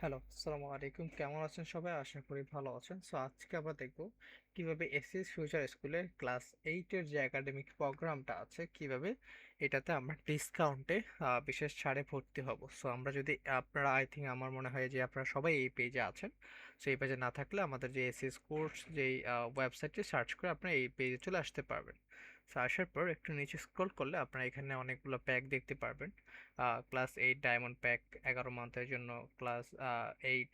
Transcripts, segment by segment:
Hello, আসসালামু আলাইকুম। কেমন আছেন সবাই? আশা করি ভালো আছেন। সো আজকে আমরা দেখব কিভাবে এসএস ফিউচার স্কুলের ক্লাস 8 এর যে একাডেমিক প্রোগ্রামটা আছে, কিভাবে এটাতে আমরা ডিসকাউন্টে বিশেষ ছাড়ে ভর্তি হব। সো আমরা যদি আপনারা আই থিংক আমার মনে হয় যে আপনারা সবাই এই পেজে আছেন। সো এই পেজে না থাকলে আমাদের যে এসএস কোর্স যেই ওয়েবসাইটটি সার্চ করে আপনারা এই পেজে চলে আসতে পারবেন। সো আসার পর একটু নিচে স্ক্রল করলে আপনারা এখানে অনেকগুলো প্যাক দেখতে পারবেন। ক্লাস 8 ডায়মন্ড প্যাক 11 মান্থের জন্য, class 8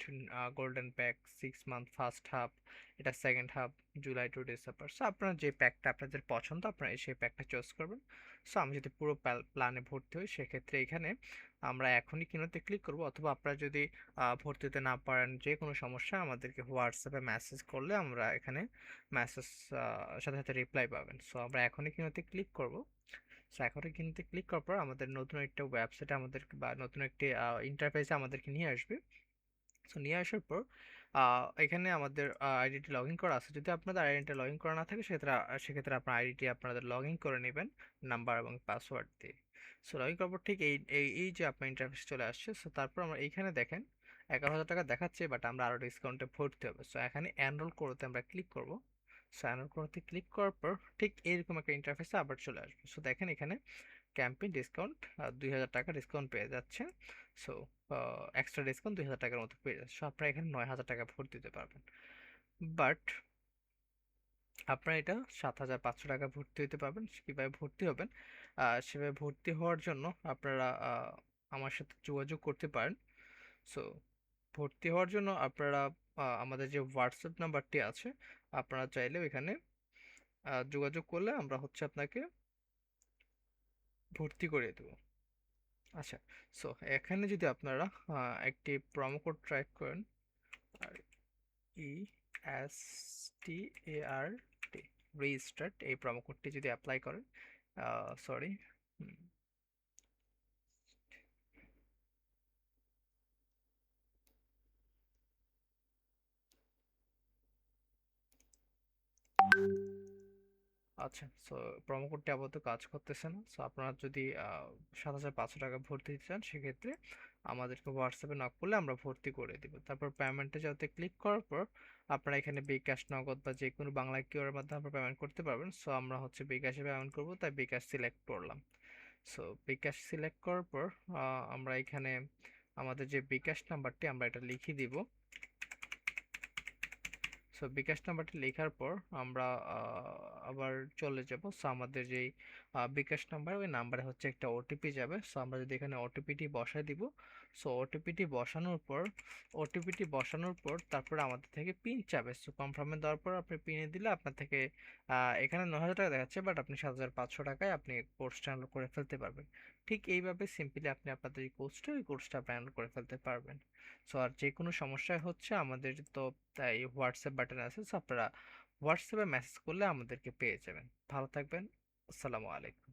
golden pack 6 month first half, এটা second half, July to December. So আপনার যে প্যাকটা আপনাদের পছন্দ আপনারা সেই প্যাকটা চুজ করবেন। সো আমি যদি পুরো প্ল্যানে ভর্তি হই সেক্ষেত্রে এখানে আমরা এখনই কিনোতে ক্লিক করব, অথবা আপনারা যদি ভর্তি হতে না পারেন, যে কোনো সমস্যা আমাদেরকে হোয়াটসঅ্যাপে মেসেজ করলে আমরা এখানে মেসেজ সাথে সাথে রিপ্লাই পাবেন। সো আমরা এখনই কিনোতে ক্লিক করব। সো এখন কিন্তু ক্লিক করার পর আমাদের নতুন একটা ওয়েবসাইটে আমাদেরকে বা নতুন একটি ইন্টারফেসে আমাদেরকে নিয়ে আসবে। সো নিয়ে আসার পর এখানে আমাদের আইডিটি লগ ইন করা আছে। যদি আপনাদের আইডিটা লগ ইন করা না থাকে সেক্ষেত্রে আপনার আইডিটি আপনাদের লগ ইন করে নেবেন নাম্বার এবং পাসওয়ার্ড দিয়ে। সো লগ ইন করার পর ঠিক এই যে আপনার ইন্টারফেস চলে আসছে। সো তারপর আমরা এইখানে দেখেন 11,000 টাকা দেখাচ্ছে, বাট আমরা আরও ডিসকাউন্টে ভর্তি হবে। সো এখানে এনরোল করতে আমরা ক্লিক করব। সো এনরোল করতে ক্লিক করার পর ঠিক এইরকম একটা ইন্টারফেসে আবার চলে আসবে। সো দেখেন এখানে ক্যাম্পেইন ডিসকাউন্ট 2,000 টাকা ডিসকাউন্ট পেয়ে যাচ্ছে। সো এক্সট্রা ডিসকাউন্ট 2,000 টাকার মতো পেয়ে যাচ্ছে। সো আপনারা এখানে 9,000 টাকা ভর্তি দিতে পারবেন। বাট আপনারা এটা 7,500 টাকা ভর্তি হতে পারবেন। কীভাবে ভর্তি হবেন? সেভাবে ভর্তি হওয়ার জন্য আপনারা আমার সাথে যোগাযোগ করতে পারেন। সো ভর্তি হওয়ার জন্য আপনারা আমাদের যে হোয়াটসঅ্যাপ নাম্বারটি আছে, আপনারা চাইলে এখানে যোগাযোগ করলে আমরা হচ্ছে আপনাকে ভর্তি করিয়ে দেবো। আচ্ছা, সো এখানে যদি আপনারা একটি প্রোমো কোড ট্রাই করেন, আর ESTART রিস্টার্ট, এই প্রোমো কোডটি যদি অ্যাপ্লাই করেন, সরি, আচ্ছা, সো প্রোমো কোডটি আপাতত কাজ করতেছে না। সো আপনারা যদি 7,500 টাকা ভর্তি দিতে চান সেক্ষেত্রে আমাদেরকে হোয়াটসঅ্যাপে নক করলে আমরা ভর্তি করে দিব। তারপর পেমেন্টে যাতে ক্লিক করার পর আপনারা এখানে বিকাশ, নগদ বা যে কোনো বাংলা কিউআর মাধ্যমে আপনারা পেমেন্ট করতে পারবেন। সো আমরা হচ্ছে বিকাশে পেমেন্ট করব, তাই বিকাশ সিলেক্ট করলাম। সো বিকাশ সিলেক্ট করার পর আমরা এখানে আমাদের যে বিকাশ নাম্বারটি আমরা এটা লিখে দিব। সো বিকাশ নাম্বারটি লেখার পর আমরা আবার চলে যাব। সো আমাদের যেই বিকাশ নাম্বার, ওই নাম্বারে হচ্ছে একটা ওটিপি যাবে। সো আমরা যদি এখানে ওটিপিটি বসায় দিব। সো ওটিপিটি বসানোর পর তারপরে আমাদের থেকে পিন চাবে। সো কনফার্মে দেওয়ার পর আপনি পিনে দিলে আপনার থেকে এখানে 9,000 টাকা দেখাচ্ছে, বাট আপনি 7,500 টাকায় আপনি কোর্সটা ডাউনলোড করে ফেলতে পারবেন। ঠিক এইভাবে সিম্পলি আপনি আপনাদের এই কোর্সটা ডাউনলোড করে ফেলতে পারবেন। সো আর যে কোনো সমস্যায় হচ্ছে আমাদের তো তাই হোয়াটসঅ্যাপ বাটন আছে। সো আপনারা হোয়াটসঅ্যাপে মেসেজ করলে আমাদেরকে পেয়ে যাবেন। ভালো থাকবেন। আসসালামু আলাইকুম।